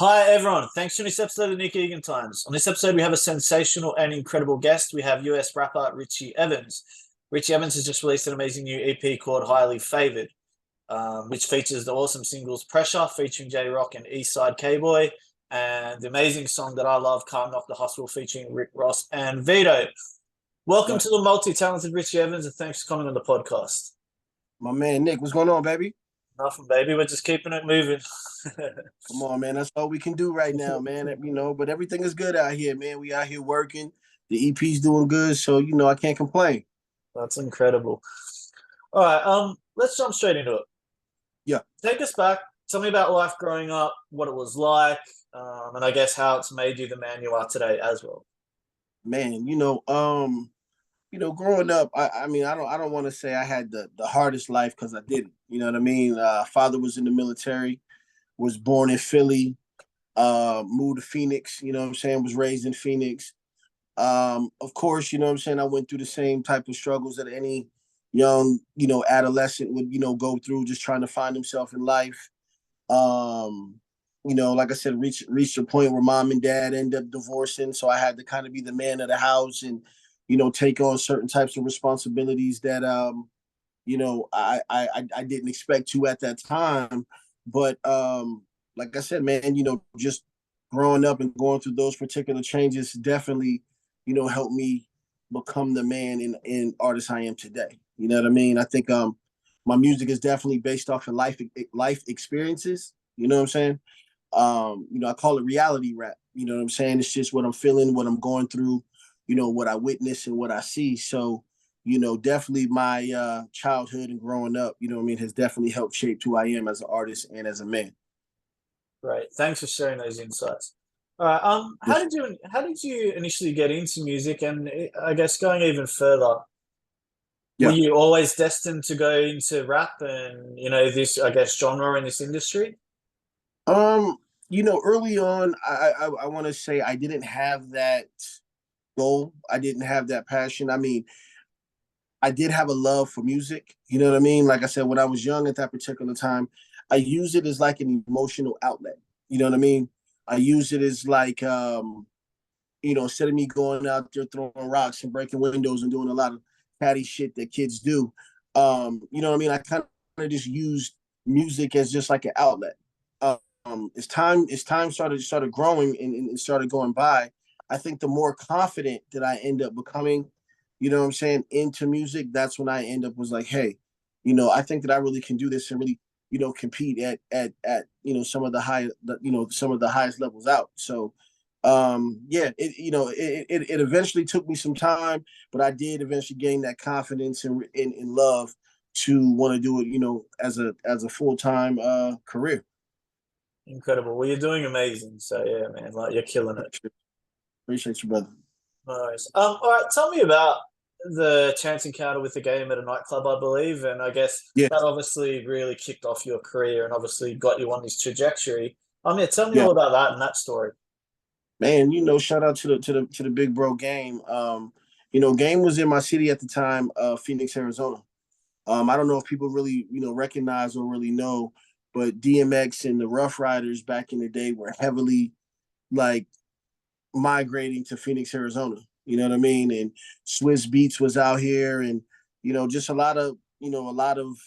Hi, everyone. Thanks for this episode of Nick Egan Times. On this episode, we have a sensational and incredible guest. We have US rapper Richie Evans. Richie Evans has just released an amazing new EP called Highly Favored, which features the awesome singles Pressure featuring J Rock and Eastside K-Boy, and the amazing song that I love, Can't Knock the Hustle featuring Rick Ross and Vedo. Welcome Yeah. to the multi-talented Richie Evans, and thanks for coming on the podcast. My man Nick, what's going on, baby? Nothing, baby. We're just keeping it moving. Come on, man. That's all we can do right now, man. But everything is good out here, man. We out here working. The EP's doing good, so I can't complain. That's incredible. All right, let's jump straight into it. Yeah. Take us back. Tell me about life growing up, what it was like, and I guess how it's made you the man you are today as well. Man, growing up, I don't want to say I had the hardest life because I didn't. You know what I mean? Father was in the military, was born in Philly, moved to Phoenix, you know what I'm saying, was raised in Phoenix. Of course, you know what I'm saying, I went through the same type of struggles that any young, adolescent would, go through, just trying to find himself in life. Like I said, reached a point where mom and dad ended up divorcing. So I had to kind of be the man of the house and, take on certain types of responsibilities that I didn't expect to at that time. But like I said, man, just growing up and going through those particular changes definitely, helped me become the man in artist I am today. You know what I mean? I think my music is definitely based off of life experiences. You know what I'm saying? I call it reality rap. You know what I'm saying? It's just what I'm feeling, what I'm going through, what I witness and what I see. So, definitely my childhood and growing up, has definitely helped shape who I am as an artist and as a man. Great. Thanks for sharing those insights. All right. Yes. How did you initially get into music? And I guess going even further, were Yeah. you always destined to go into rap and this, I guess, genre in this industry? Early on, I want to say I didn't have that goal. I didn't have that passion. I mean, I did have a love for music. You know what I mean? Like I said, when I was young at that particular time, I used it as like an emotional outlet. You know what I mean? I used it as like, instead of me going out there throwing rocks and breaking windows and doing a lot of catty shit that kids do, you know what I mean? I kind of just used music as just like an outlet. As time started growing and started going by, I think the more confident that I end up becoming, you know what I'm saying, into music, that's when I end up was like, hey, I think that I really can do this and really, compete at some of the some of the highest levels out. So yeah, it eventually took me some time, but I did eventually gain that confidence and love to want to do it, as a full-time career. Incredible. Well, you're doing amazing. So yeah, man, like you're killing it. Appreciate you, brother. Nice. All right, tell me about the chance encounter with the game at a nightclub, I believe, and I guess Yeah, that obviously really kicked off your career and obviously got you on this trajectory. Yeah, tell me yeah, all about that and that story. man. Shout out to the big bro Game. Game was in my city at the time, Phoenix, Arizona. I don't know if people really recognize or really know, but DMX and the Rough Riders back in the day were heavily like migrating to Phoenix, Arizona. You know what I mean? And Swiss Beats was out here, and just a lot of a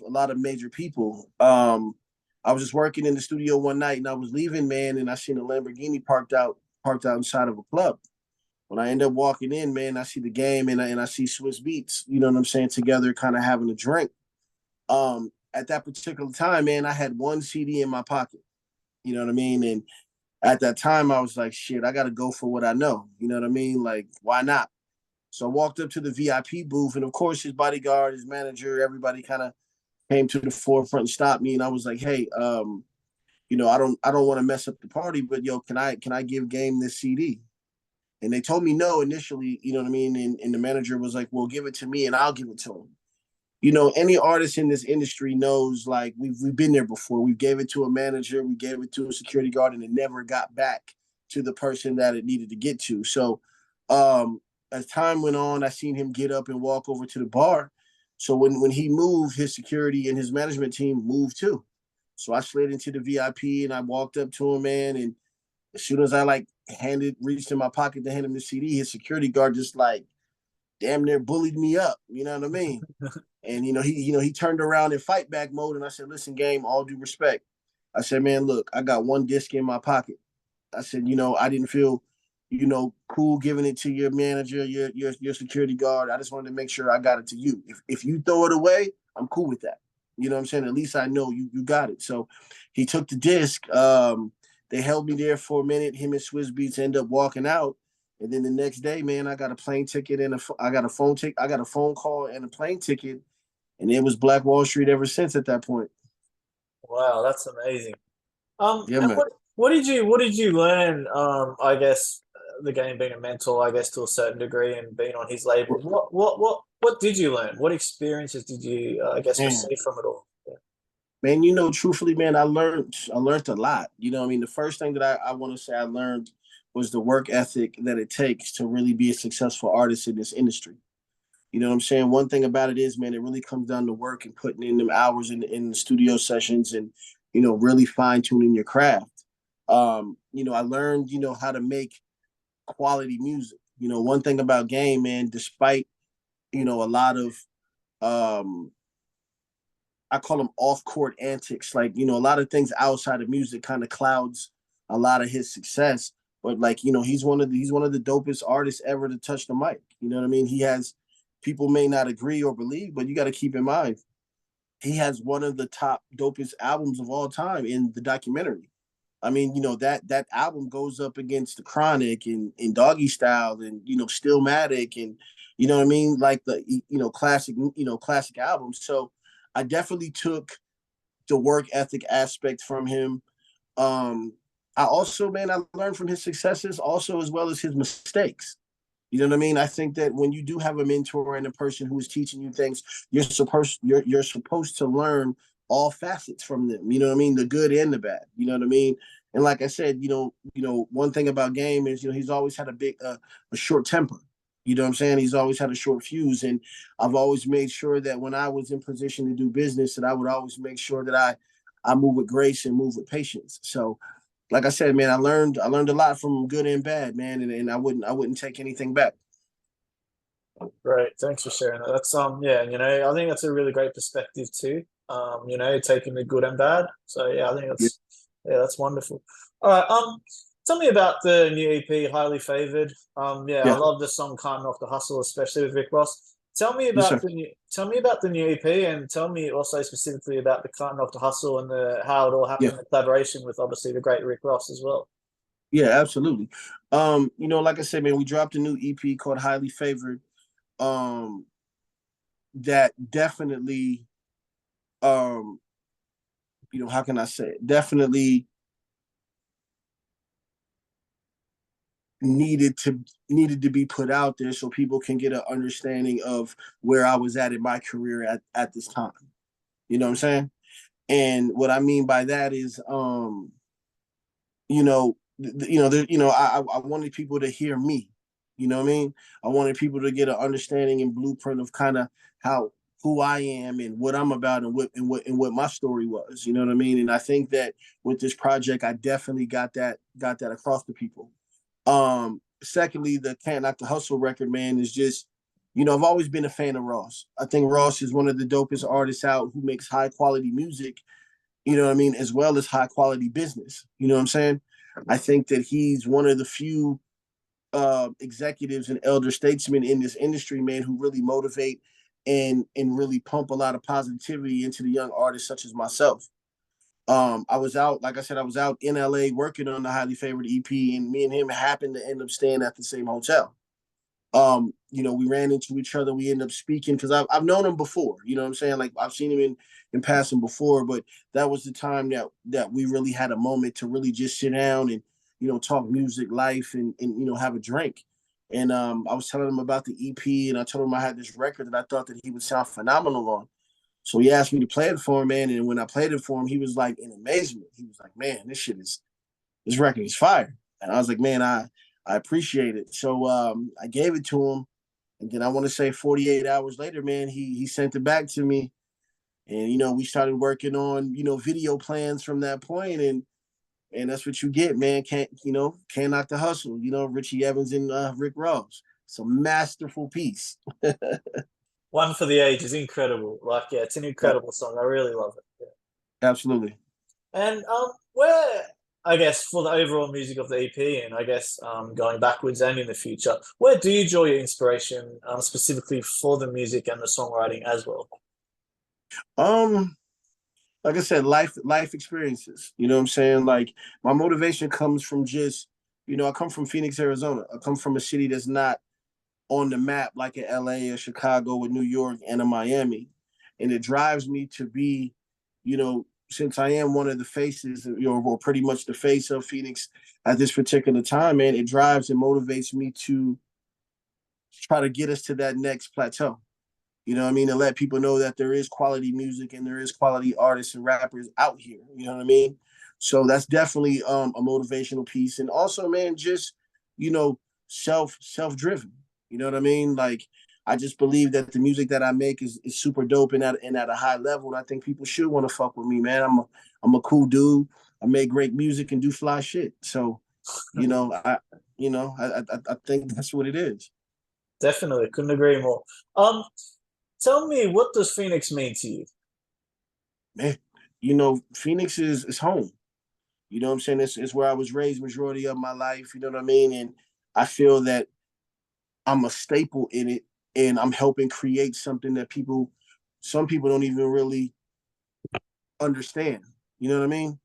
lot of major people. I was just working in the studio one night, and I was leaving, man, and I seen a Lamborghini parked out inside of a club. When I end up walking in, man, I see the game and I see Swiss Beats. You know what I'm saying? Together, kind of having a drink. At that particular time, man, I had one CD in my pocket. You know what I mean? And at that time, I was like, shit, I got to go for what I know. You know what I mean? Like, why not? So I walked up to the VIP booth, and of course, his bodyguard, his manager, everybody kind of came to the forefront and stopped me. And I was like, hey, I don't want to mess up the party, but yo, can I give Game this CD? And they told me no initially, you know what I mean? And the manager was like, well, give it to me and I'll give it to him. Any artist in this industry knows like we've been there before. We gave it to a manager, we gave it to a security guard, and it never got back to the person that it needed to get to. So as time went on, I seen him get up and walk over to the bar. So when he moved, his security and his management team moved too. So I slid into the VIP and I walked up to him, man, and As soon as I like reached in my pocket to hand him the CD, his security guard just like damn near bullied me up. You know what I mean? And he turned around in fight back mode, and I said, "Listen, game, all due respect." I said, "Man, look, I got one disc in my pocket." I said, I didn't feel, cool giving it to your manager, your security guard. I just wanted to make sure I got it to you. If you throw it away, I'm cool with that. You know what I'm saying? At least I know you got it. So he took the disc. They held me there for a minute. Him and Swiss Beats end up walking out. And then the next day, man, I got a plane ticket and I got a phone call and a plane ticket, and it was Black Wall Street ever since at that point. Wow, that's amazing. Yeah, And man. what did you learn? I guess the game being a mentor, I guess to a certain degree, and being on his label. What did you learn? What experiences did you, I guess, Man, receive from it all? Yeah. man, truthfully, man, I learned a lot. I mean, the first thing that I want to say I learned was the work ethic that it takes to really be a successful artist in this industry. You know what I'm saying? One thing about it is, man, it really comes down to work and putting in them hours in the studio sessions and, really fine tuning your craft. I learned, how to make quality music. One thing about game, man, despite, a lot of, um, I call them off court antics. Like, a lot of things outside of music kind of clouds a lot of his success. But like, he's one of the dopest artists ever to touch the mic. You know what I mean? He has people may not agree or believe, but you got to keep in mind he has one of the top dopest albums of all time in the documentary. I mean, that album goes up against the Chronic and Doggy Style and Stillmatic and you know what I mean, like the classic albums. So I definitely took the work ethic aspect from him. I also, man, I learned from his successes also as well as his mistakes. You know what I mean? I think that when you do have a mentor and a person who is teaching you things, you're supposed to learn all facets from them. You know what I mean? The good and the bad. You know what I mean? And like I said, one thing about Game is, he's always had a short temper. You know what I'm saying? He's always had a short fuse, and I've always made sure that when I was in position to do business, that I would always make sure that I move with grace and move with patience. So like I said, man, I learned a lot from good and bad, man, and I wouldn't take anything back. Great, thanks for sharing that. That's yeah, I think that's a really great perspective too. Taking the good and bad. So yeah, I think Yeah, that's wonderful. All right, tell me about the new EP, Highly Favored. Yeah, I yeah, love the song Can't Knock the Hustle, especially with Rick Ross. yes, sir. Tell me about the new EP, and tell me also specifically about the Can't Knock the Hustle and the how it all Yeah, happened, the collaboration with obviously the great Rick Ross as well. yeah, absolutely. Like I said, man, we dropped a new EP called Highly Favored. Um, that definitely, um, how can I say it? Definitely needed to needed to be put out there so people can get an understanding of where I was at in my career at this time. You know what I'm saying? And what I mean by that is, I wanted people to hear me. You know what I mean? I wanted people to get an understanding and blueprint of kind of how who I am and what I'm about and what my story was. You know what I mean? And I think that with this project, I definitely got that across to people. Secondly, the Can't Knock the Hustle record, man, is just, I've always been a fan of Ross. I think Ross is one of the dopest artists out who makes high quality music, you know what I mean, as well as high quality business. You know what I'm saying? I think that he's one of the few executives and elder statesmen in this industry, man, who really motivate and really pump a lot of positivity into the young artists such as myself. I was out, like I said, I was out in LA working on the Highly Favored EP, and me and him happened to end up staying at the same hotel. We ran into each other. We ended up speaking because I've known him before. You know what I'm saying? Like I've seen him in passing before, but that was the time that we really had a moment to really just sit down and talk music, life, and have a drink. And I was telling him about the EP, and I told him I had this record that I thought that he would sound phenomenal on. So he asked me to play it for him, man. And when I played it for him, he was like in amazement. He was like, "Man, this record is fire." And I was like, "Man, I appreciate it." So I gave it to him, and then I want to say 48 hours later, man, he sent it back to me, and we started working on video plans from that point, and And that's what you get, man. Can't knock the hustle. Richie Evans and Rick Ross. It's a masterful piece. One for the ages, incredible. Like, yeah, it's an Yeah, incredible song. I really love it. Yeah. absolutely. And where I guess for the overall music of the EP, and I guess going backwards and in the future, where do you draw your inspiration specifically for the music and the songwriting as well? Um, like I said, life experiences. You know what I'm saying? Like my motivation comes from just, I come from Phoenix, Arizona. I come from a city that's not on the map like in LA or Chicago or New York and in Miami. And it drives me to be, since I am one of the faces, or pretty much the face of Phoenix at this particular time, man, it drives and motivates me to try to get us to that next plateau. You know what I mean? And let people know that there is quality music and there is quality artists and rappers out here. You know what I mean? So that's definitely a motivational piece. And also, man, just, you know, self driven. You know what I mean? Like I just believe that the music that I make is super dope and at a high level. And I think people should want to fuck with me, man. I'm a cool dude. I make great music and do fly shit. So, you know, I think that's what it is. Definitely, couldn't agree more. Um, Tell me, what does Phoenix mean to you? Man, Phoenix is home. You know what I'm saying? It's where I was raised majority of my life. You know what I mean? And I feel that I'm a staple in it, and I'm helping create something that some people don't even really understand. You know what I mean?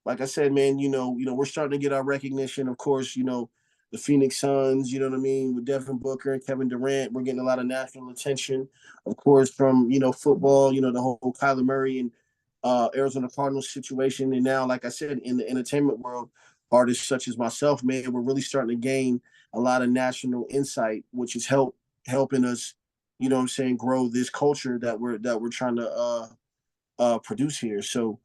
Like I said, man, we're starting to get our recognition. Of course, the Phoenix Suns, you know what I mean, with Devin Booker and Kevin Durant, we're getting a lot of national attention. Of course, from football, the whole Kyler Murray and Arizona Cardinals situation, and now, like I said, in the entertainment world, artists such as myself, man, we're really starting to gain a lot of national insight, which is helping us, what I'm saying, grow this culture that we're trying to produce here. So,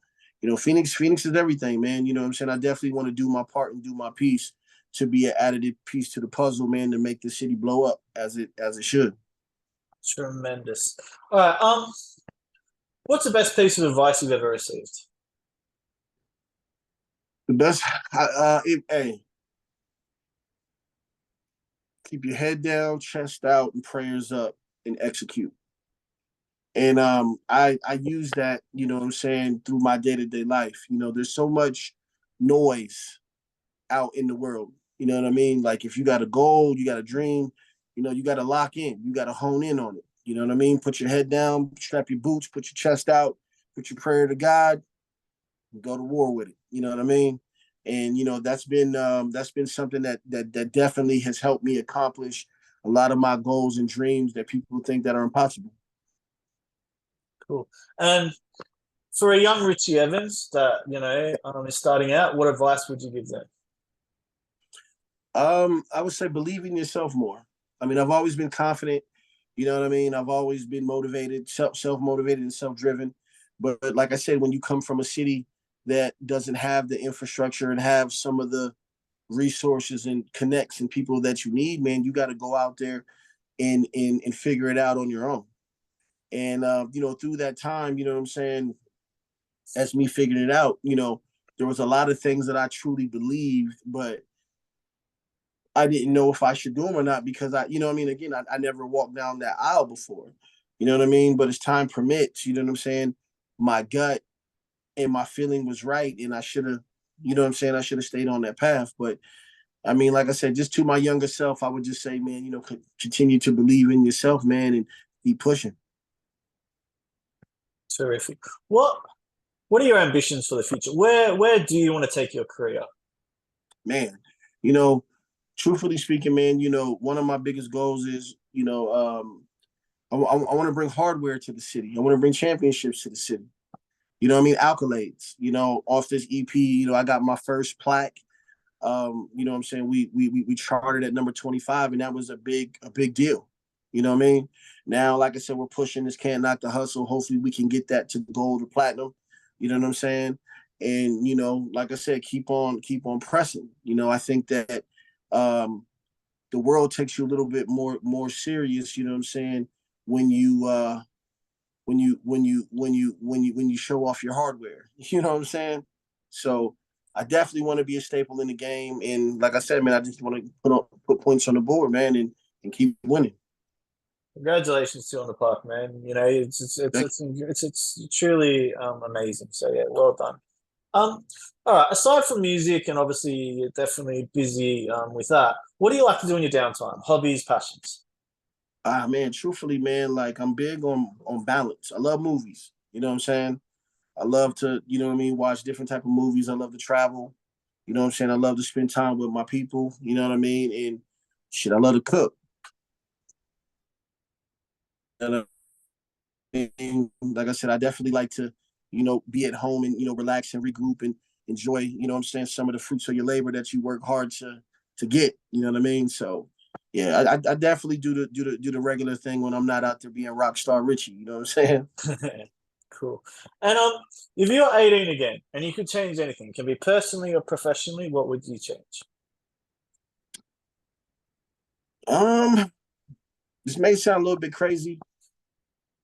Phoenix is everything, man. You know what I'm saying? I definitely want to do my part and do my piece to be an additive piece to the puzzle, man, to make the city blow up as it should. Tremendous. All right. What's the best piece of advice you've ever received? The best, hey, keep your head down, chest out, and prayers up, and execute. And I use that, what I'm saying, through my day-to-day life. There's so much noise out in the world. You know what I mean? Like if you got a goal, you got a dream, you got to lock in, you got to hone in on it. You know what I mean? Put your head down, strap your boots, put your chest out, put your prayer to God, and go to war with it. You know what I mean? And that's been something that definitely has helped me accomplish a lot of my goals and dreams that people think that are impossible. Cool. And for a young Richie Evans that is starting out, what advice would you give them? I would say believe in yourself more. I mean, I've always been confident. You know what I mean? I've always been motivated, self motivated, and self driven. But like I said, when you come from a city that doesn't have the infrastructure and have some of the resources and connects and people that you need, man, you got to go out there and figure it out on your own. And through that time, you know what I'm saying, as me figuring it out, there was a lot of things that I truly believed, but I didn't know if I should do them or not because I mean, again, I never walked down that aisle before. You know what I mean? But as time permits, you know what I'm saying, my gut and my feeling was right, and I should have, I should have stayed on that path. But I mean, like I said, just to my younger self, I would just say, man, continue to believe in yourself, man, and keep pushing. Terrific. What are your ambitions for the future? Where do you want to take your career? Man, you know, truthfully speaking, man, one of my biggest goals is, I want to bring hardware to the city. I want to bring championships to the city. You know what I mean? Accolades, off this EP, I got my first plaque. You know what I'm saying? We charted at number 25, and that was a big deal. You know what I mean? Now, like I said, we're pushing this Can't Knock the Hustle. Hopefully we can get that to gold or platinum. You know what I'm saying? And, like I said, keep on pressing. I think that the world takes you a little bit more serious, you know what I'm saying, when you show off your hardware. You know what I'm saying? So I definitely want to be a staple in the game. And like I said, man, I just want to put points on the board, man, and keep winning. Congratulations to you on the park, man. You know, it's truly amazing. So yeah, well done. All right. Aside from music, and obviously you're definitely busy with that. What do you like to do in your downtime? Hobbies, passions. Ah, man, truthfully, man, like I'm big on balance. I love movies. You know what I'm saying? I love to, you know what I mean, watch different type of movies. I love to travel. You know what I'm saying? I love to spend time with my people. You know what I mean? And shit, I love to cook. And like I said, I definitely like to, be at home and relax and regroup and enjoy. You know what I'm saying? Some of the fruits of your labor that you work hard to get. You know what I mean? So yeah, I definitely do the regular thing when I'm not out there being rock star Richie. You know what I'm saying? Cool. And if you're 18 again and you could change anything, it can be personally or professionally, what would you change? Um, this may sound a little bit crazy.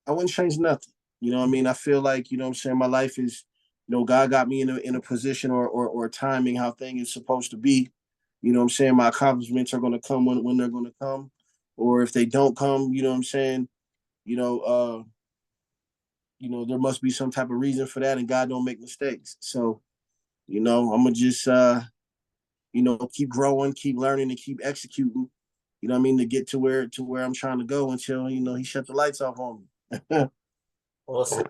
I wouldn't change nothing. You know what I mean? I feel like, you know what I'm saying, my life is, God got me in a position or timing how things is supposed to be. You know what I'm saying? My accomplishments are gonna come when they're gonna come. Or if they don't come, you know what I'm saying, you know, uh, there must be some type of reason for that and God don't make mistakes. So, I'm gonna just keep growing, keep learning, and keep executing, you know what I mean, to get to where I'm trying to go until, he shut the lights off on me. Awesome.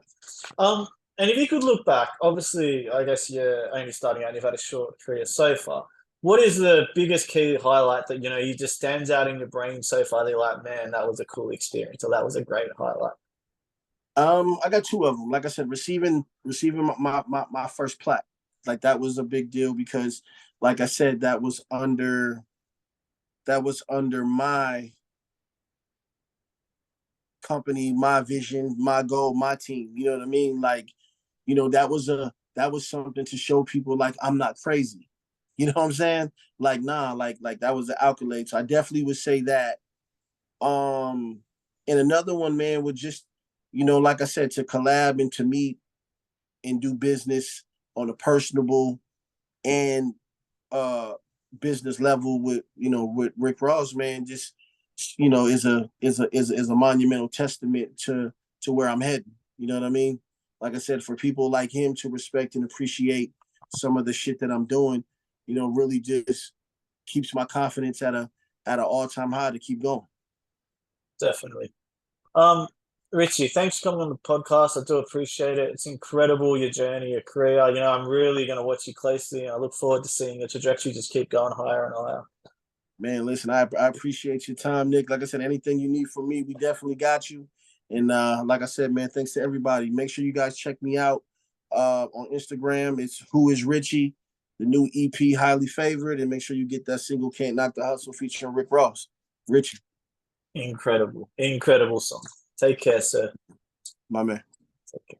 Um, and if you could look back, obviously, I guess you're only starting out and you've had a short career so far. What is the biggest key highlight that, you just stands out in your brain so far that you're like, man, that was a cool experience or that was a great highlight? I got two of them. Like I said, receiving my first plaque, like that was a big deal because, like I said, that was under my company, my vision, my goal, my team. You know what I mean? Like, that was something to show people like I'm not crazy. You know what I'm saying? Like, nah, like that was the accolade. So I definitely would say that. Um, and another one, man, would just, like I said, to collab and to meet and do business on a personable and uh business level with Rick Ross, man, just is a monumental testament to where I'm heading. You know what I mean? Like I said, for people like him to respect and appreciate some of the shit that I'm doing, really just keeps my confidence at an all-time high to keep going. Definitely. Um, Richie, thanks for coming on the podcast. I do appreciate it. It's incredible, your journey, your career. I'm really going to watch you closely, and I look forward to seeing your trajectory just keep going higher and higher. Man, listen, I appreciate your time, Nick. Like I said, anything you need from me, we definitely got you. And like I said, man, thanks to everybody. Make sure you guys check me out on Instagram. It's Who Is Richie, the new EP, Highly Favored. And make sure you get that single Can't Knock the Hustle featuring Rick Ross. Richie. Incredible, incredible song. Take care, sir. My man. Take care.